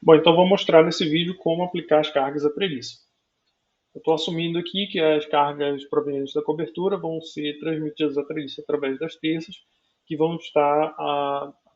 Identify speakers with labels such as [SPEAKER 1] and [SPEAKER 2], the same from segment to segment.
[SPEAKER 1] Bom, então vou mostrar nesse vídeo como aplicar as cargas à treliça. Eu estou assumindo aqui que as cargas provenientes da cobertura vão ser transmitidas à treliça através das terças, que vão estar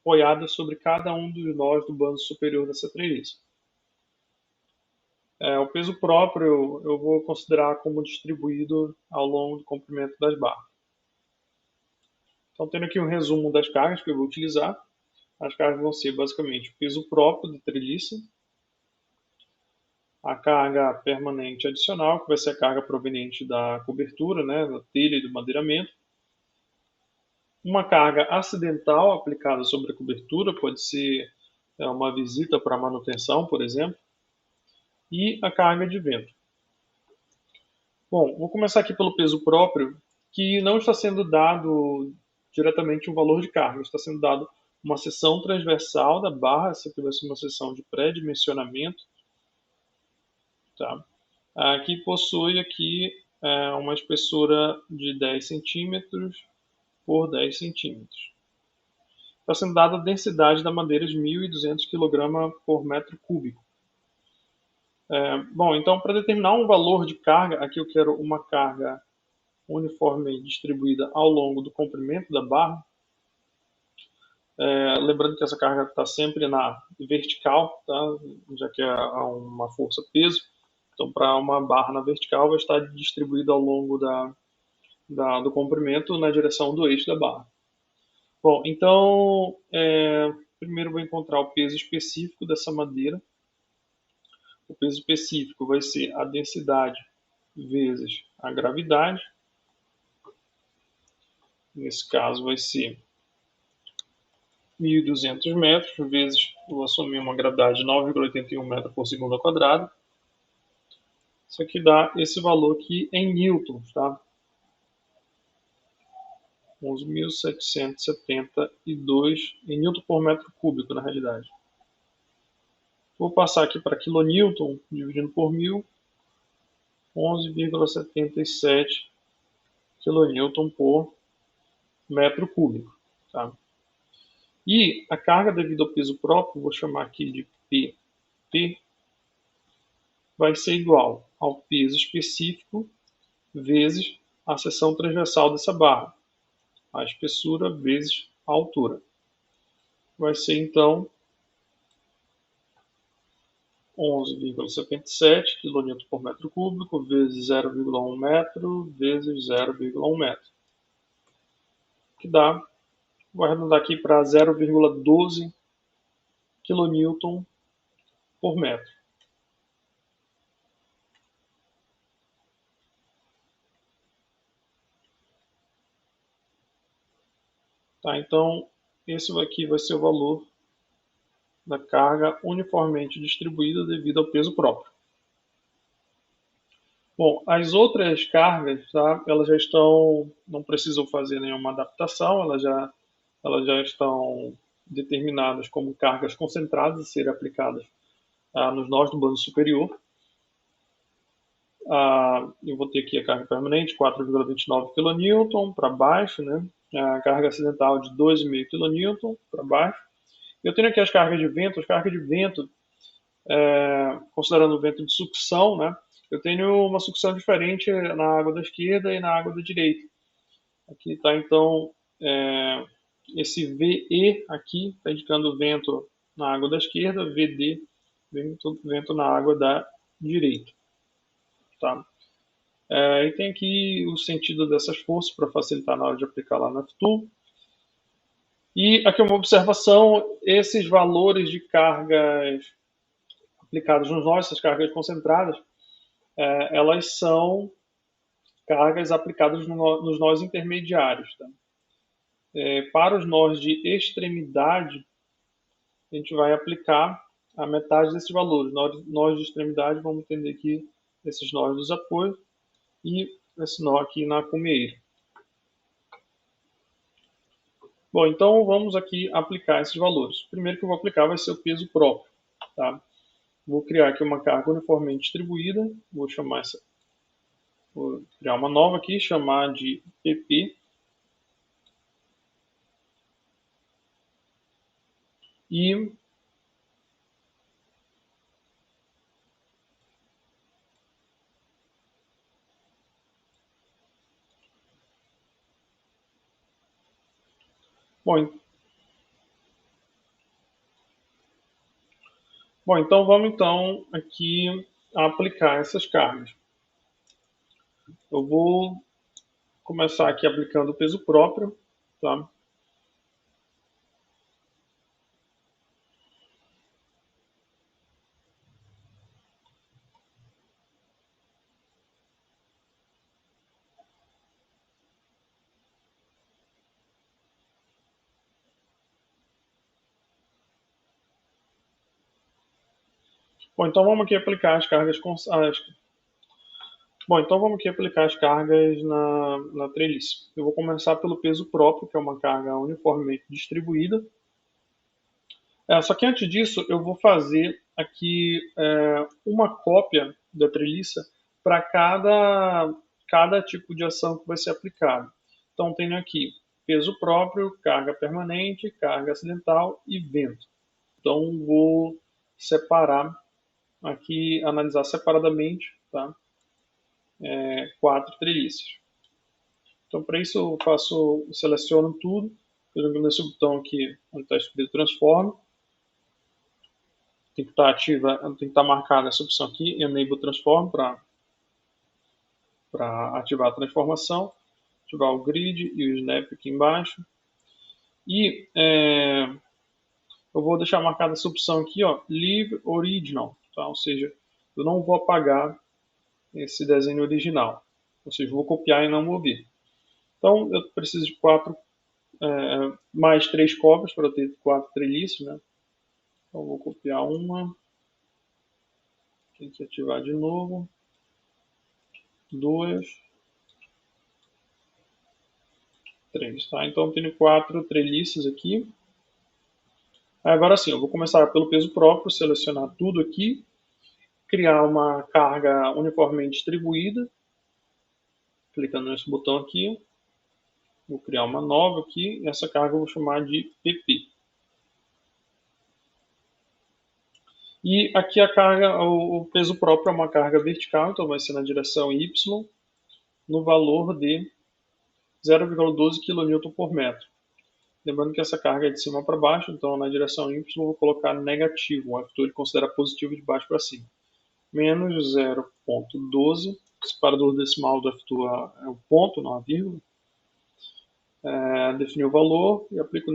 [SPEAKER 1] apoiadas sobre cada um dos nós do bando superior dessa treliça. O peso próprio eu vou considerar como distribuído ao longo do comprimento das barras. Então, tendo aqui um resumo das cargas que eu vou utilizar, as cargas vão ser basicamente o peso próprio da treliça, a carga permanente adicional, que vai ser a carga proveniente da cobertura, né, da telha e do madeiramento. Uma carga acidental aplicada sobre a cobertura, pode ser uma visita para manutenção, por exemplo. E a carga de vento. Bom, vou começar aqui pelo peso próprio, que não está sendo dado diretamente um valor de carga, está sendo dado uma seção transversal da barra, essa aqui vai ser uma seção de pré-dimensionamento, tá? Aqui possui aqui uma espessura de 10 centímetros por 10 centímetros. Está sendo dada a densidade da madeira de 1.200 kg por metro cúbico. Bom, então para determinar um valor de carga, aqui eu quero uma carga uniforme distribuída ao longo do comprimento da barra. Lembrando que essa carga está sempre na vertical, tá? Já que é uma força-peso. Então, para uma barra na vertical, vai estar distribuída ao longo do comprimento na direção do eixo da barra. Bom, então, primeiro vou encontrar o peso específico dessa madeira. O peso específico vai ser a densidade vezes a gravidade. Nesse caso, vai ser 1.200 metros, vezes, vou assumir uma gravidade de 9,81 metros por segundo ao quadrado. Isso aqui dá esse valor aqui em newtons, tá? 11.772 em newton por metro cúbico, na realidade. Vou passar aqui para kilonewton, dividindo por 1.000, 11,77 kilonewton por metro cúbico, tá? E a carga devido ao peso próprio, vou chamar aqui de PT, vai ser igual ao peso específico vezes a seção transversal dessa barra, a espessura vezes a altura. Vai ser então 11,77 kN por metro cúbico vezes 0,1 metro vezes 0,1 metro, que dá, vou arredondar aqui para 0,12 kN por metro. Tá, então, esse aqui vai ser o valor da carga uniformemente distribuída devido ao peso próprio. Bom, as outras cargas, tá, elas já estão, não precisam fazer nenhuma adaptação, elas já estão determinadas como cargas concentradas a serem aplicadas nos nós do bando superior. Eu vou ter aqui a carga permanente, 4,29 kN para baixo, né? A carga acidental de 2,5 kN para baixo. Eu tenho aqui as cargas de vento. As cargas de vento, considerando o vento de sucção, né? Eu tenho uma sucção diferente na água da esquerda e na água da direita. Aqui está, então, esse VE aqui, está indicando vento na água da esquerda, VD, vento na água da direita. Tá? E tem aqui o sentido dessas forças para facilitar na hora de aplicar lá na FTUL. E aqui uma observação, esses valores de cargas aplicadas nos nós, essas cargas concentradas, elas são cargas aplicadas nos nós intermediários. Tá? Para os nós de extremidade, a gente vai aplicar a metade desses valores. Nós de extremidade, vamos entender aqui esses nós dos apoios e esse nó aqui na cumeira. Bom, então vamos aqui aplicar esses valores. O primeiro que eu vou aplicar vai ser o peso próprio. Tá? Vou criar aqui uma carga uniformemente distribuída. Vou criar uma nova aqui, chamar de PP. E Bom, bom, então vamos então aqui aplicar essas cargas. Eu vou começar aqui aplicando o peso próprio, tá? Bom, então vamos aqui aplicar as cargas Bom, então vamos aqui aplicar as cargas na treliça. Eu vou começar pelo peso próprio, que é uma carga uniformemente distribuída. Só que antes disso, eu vou fazer aqui uma cópia da treliça para cada tipo de ação que vai ser aplicado. Então, tenho aqui peso próprio, carga permanente, carga acidental e vento. Então, vou separar aqui, analisar separadamente, tá? 4 treliças. Então, para isso, eu seleciono tudo, clicando nesse botão aqui, onde está escrito Transform. Tem que estar ativa, tem que estar marcada essa opção aqui, Enable Transform, para ativar a transformação, ativar o grid e o snap aqui embaixo. E eu vou deixar marcada essa opção aqui, ó, Leave Original, tá? Ou seja, eu não vou apagar esse desenho original, ou seja, vou copiar e não mover. Então, eu preciso de mais 3 cópias para ter 4 treliças, né? Então, vou copiar uma, tem que ativar de novo, 2, 3, tá? Então, eu tenho 4 treliças aqui. Agora sim, eu vou começar pelo peso próprio, selecionar tudo aqui, criar uma carga uniformemente distribuída, clicando nesse botão aqui, vou criar uma nova aqui, e essa carga eu vou chamar de PP. E aqui a carga, o peso próprio é uma carga vertical, então vai ser na direção Y, no valor de 0,12 kN por metro. Lembrando que essa carga é de cima para baixo, então na direção Y eu vou colocar negativo, o F2 ele considera positivo de baixo para cima. Menos 0,12, separador decimal do F2 é o ponto, não a vírgula. Definir o valor e clico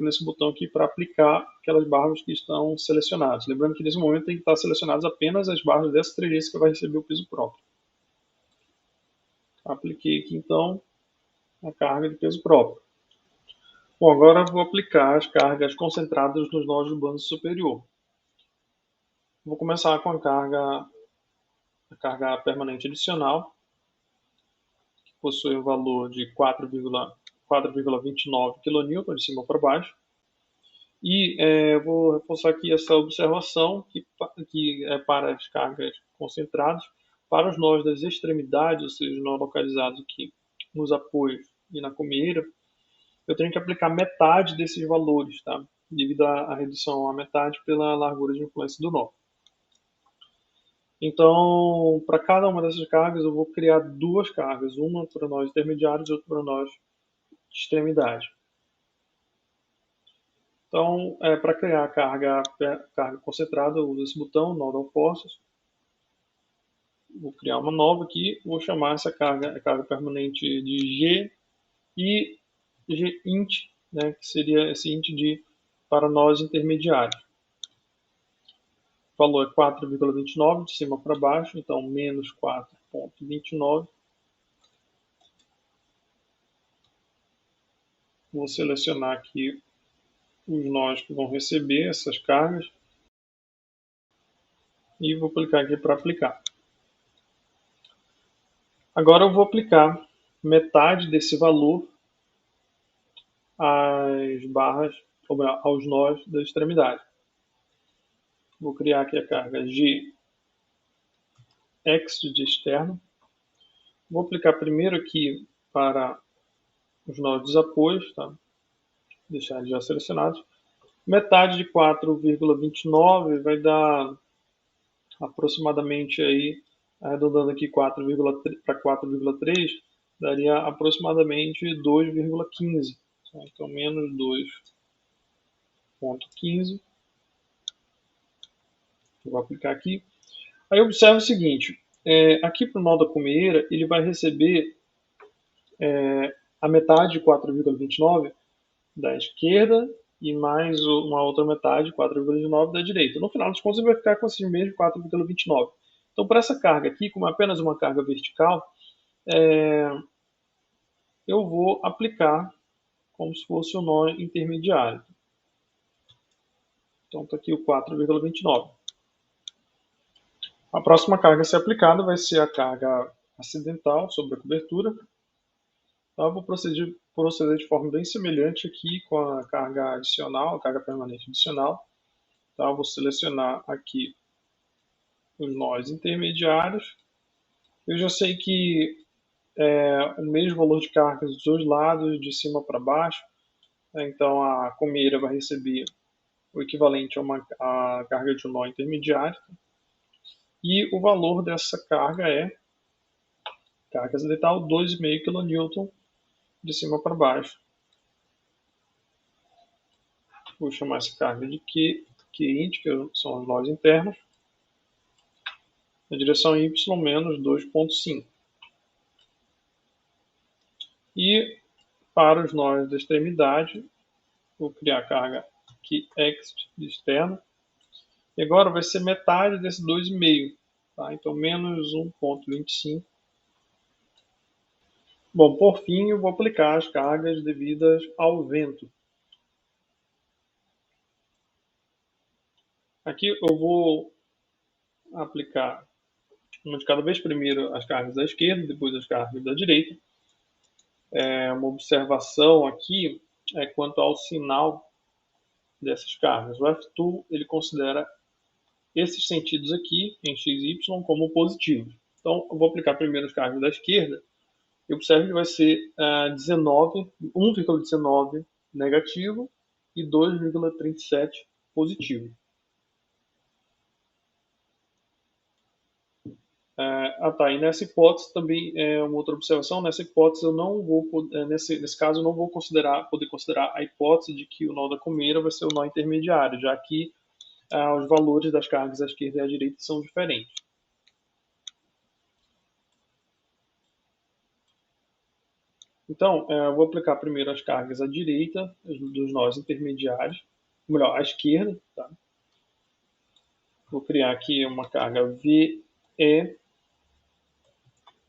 [SPEAKER 1] nesse botão aqui para aplicar aquelas barras que estão selecionadas. Lembrando que nesse momento tem que estar selecionadas apenas as barras dessa treliça que vai receber o peso próprio. Apliquei aqui então a carga de peso próprio. Bom, agora vou aplicar as cargas concentradas nos nós do bando superior. Vou começar com a carga permanente adicional, que possui um valor de 4,29 kN de cima para baixo. E vou reforçar aqui essa observação que é para as cargas concentradas, para os nós das extremidades, ou seja, os nós localizados aqui nos apoios e na comieira, eu tenho que aplicar metade desses valores, tá? Devido à redução à metade pela largura de influência do nó. Então, para cada uma dessas cargas, eu vou criar 2 cargas, uma para nós intermediários e outra para nós de extremidade. Então, para criar a carga concentrada, eu uso esse botão, Node on Forces. Vou criar uma nova aqui, vou chamar essa carga permanente de G e Gint, né, que seria esse int para nós intermediários. O valor é 4,29 de cima para baixo, então menos 4,29. Vou selecionar aqui os nós que vão receber essas cargas e vou clicar aqui para aplicar. Agora eu vou aplicar metade desse valor às barras, aos nós da extremidade. Vou criar aqui a carga G X de externo. Vou aplicar primeiro aqui para os nós dos apoios, tá? Deixar eles já selecionados. Metade de 4,29 vai dar aproximadamente aí, arredondando aqui 4,3 para 4,3, daria aproximadamente 2,15. Tá? Então, menos 2,15. Vou aplicar aqui. Aí observe o seguinte, aqui para o nó da cumeira, ele vai receber a metade de 4,29 da esquerda e mais uma outra metade, 4,19 da direita. No final das contas, ele vai ficar com esse mesmo 4,29. Então, para essa carga aqui, como é apenas uma carga vertical, eu vou aplicar como se fosse um nó intermediário. Então, está aqui o 4,29. A próxima carga a ser aplicada vai ser a carga acidental sobre a cobertura. Então, eu vou proceder de forma bem semelhante aqui com a carga adicional, a carga permanente adicional. Então, eu vou selecionar aqui os nós intermediários. Eu já sei que o mesmo valor de cargas dos dois lados, de cima para baixo. Então, a comeira vai receber o equivalente a carga de um nó intermediário. E o valor dessa carga é carga acidental 2,5 kN de cima para baixo. Vou chamar essa carga de Qint, que são os nós internos, na direção Y menos 2,5. E para os nós da extremidade, vou criar a carga Qext de externo. E agora vai ser metade desse 2,5. Tá? Então, menos 1,25. Bom, por fim, eu vou aplicar as cargas devidas ao vento. Aqui eu vou aplicar uma de cada vez, primeiro as cargas da esquerda, depois as cargas da direita. Uma observação aqui é quanto ao sinal dessas cargas. O F2 ele considera esses sentidos aqui, em x e y, como positivos. Então, eu vou aplicar primeiro as cargas da esquerda. E observe que vai ser 1,19 negativo e 2,37 positivo. E nessa hipótese também é uma outra observação. Nessa hipótese eu não vou nesse caso eu não vou poder considerar a hipótese de que o nó da cumeira vai ser o nó intermediário, já que os valores das cargas à esquerda e à direita são diferentes. Então, eu vou aplicar primeiro as cargas à direita dos nós intermediários, melhor, à esquerda. Tá? Vou criar aqui uma carga VE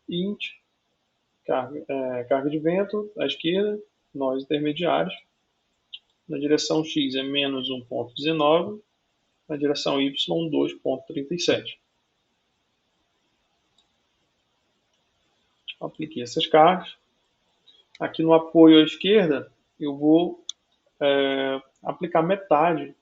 [SPEAKER 1] int, carga de vento à esquerda, nós intermediários. Na direção X é menos 1,19, na direção Y 2,37. Apliquei essas cargas. Aqui no apoio à esquerda, eu vou aplicar metade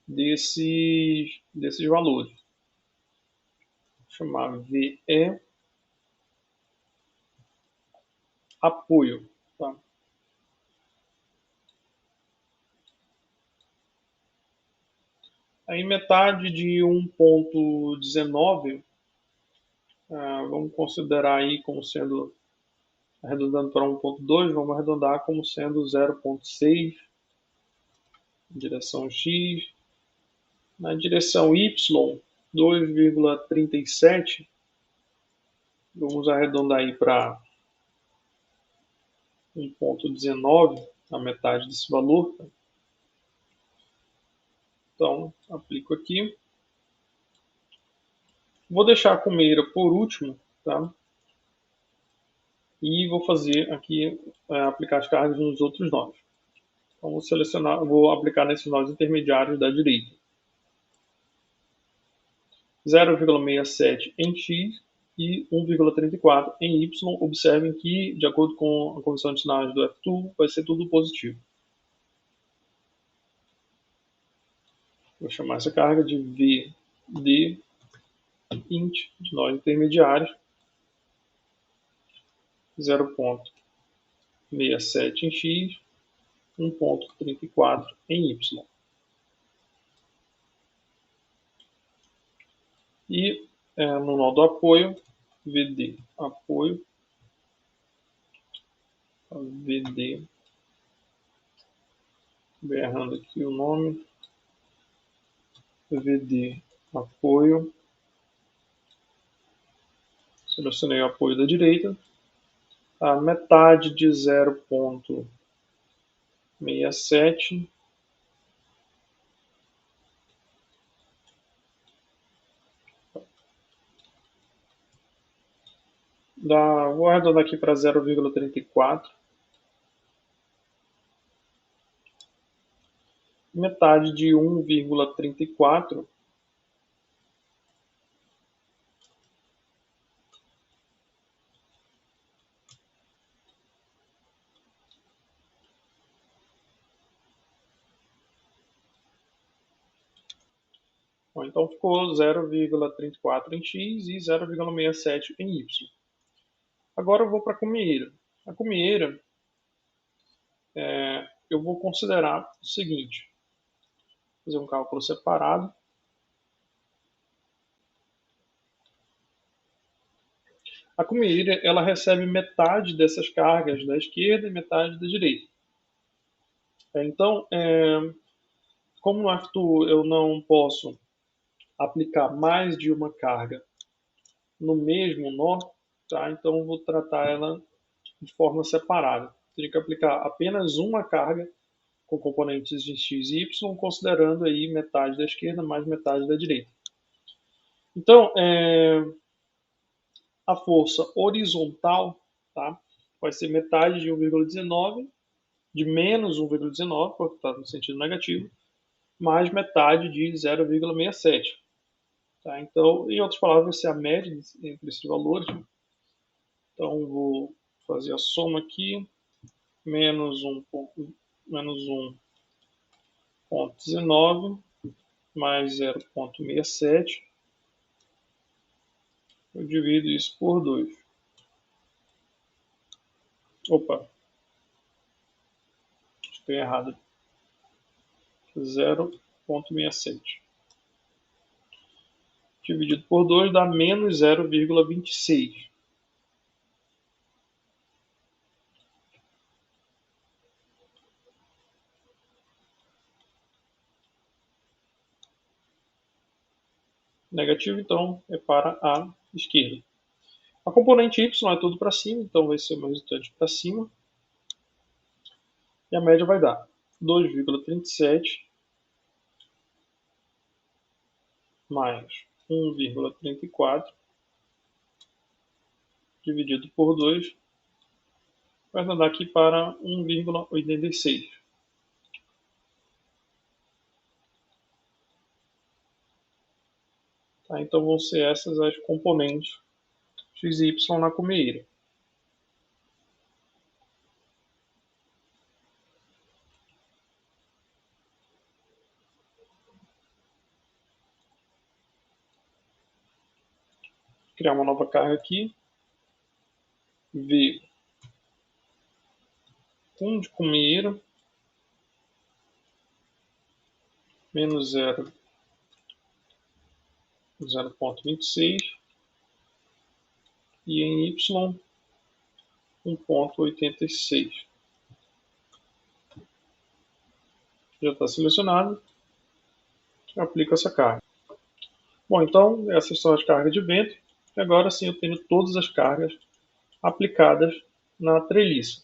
[SPEAKER 1] desses valores. Vou chamar VE apoio. Tá? Aí metade de 1,19, vamos considerar aí como sendo, arredondando para 1,2, vamos arredondar como sendo 0,6, direção X. Na direção Y, 2,37, vamos arredondar aí para 1,19, a metade desse valor. Então, aplico aqui. Vou deixar a cumeira por último, tá? E vou fazer aqui, aplicar as cargas nos outros nós. Então, vou aplicar nesses nós intermediários da direita. 0,67 em X e 1,34 em Y. Observem que, de acordo com a convenção de sinais do F2, vai ser tudo positivo. Vou chamar essa carga de VD int, de nós intermediários, 0,67 em X, 1,34 em Y. E no nó do apoio, VD apoio, VD errando aqui o nome, VD apoio, selecionei o apoio da direita, a metade de 0,67, vou arredondar aqui para 0,34, metade de 1,34, bom, então ficou 0,34 em x e 0,67 em y. Agora eu vou para a cumieira. A cumieira, eu vou considerar o seguinte, fazer um cálculo separado. A cumieira, ela recebe metade dessas cargas da esquerda e metade da direita. Então, como no Arthur eu não posso aplicar mais de uma carga no mesmo nó, tá? Então eu vou tratar ela de forma separada. Teria que aplicar apenas uma carga com componentes de x e y, considerando aí metade da esquerda mais metade da direita. Então, a força horizontal, tá, vai ser metade de 1,19, de menos 1,19, porque está no sentido negativo, mais metade de 0,67. Tá? Então, em outras palavras, vai ser a média entre esses valores. Então, vou fazer a soma aqui, menos 1,19 mais 0,67. Eu divido isso por 2. Opa, estou errado. 0,67. Dividido por 2 dá menos 0,26. Negativo, então, é para a esquerda. A componente y é tudo para cima, então vai ser o meu resultante para cima. E a média vai dar 2,37 mais 1,34 dividido por 2 vai dar aqui para 1,86. Tá? Então vão ser essas as componentes x e y na cumieira. Criar uma nova carga aqui. V 1 de cumieira menos 0,26 e em y 1,86. Já está selecionado. Eu aplico essa carga. Bom, então essas são as cargas de vento. E agora sim eu tenho todas as cargas aplicadas na treliça.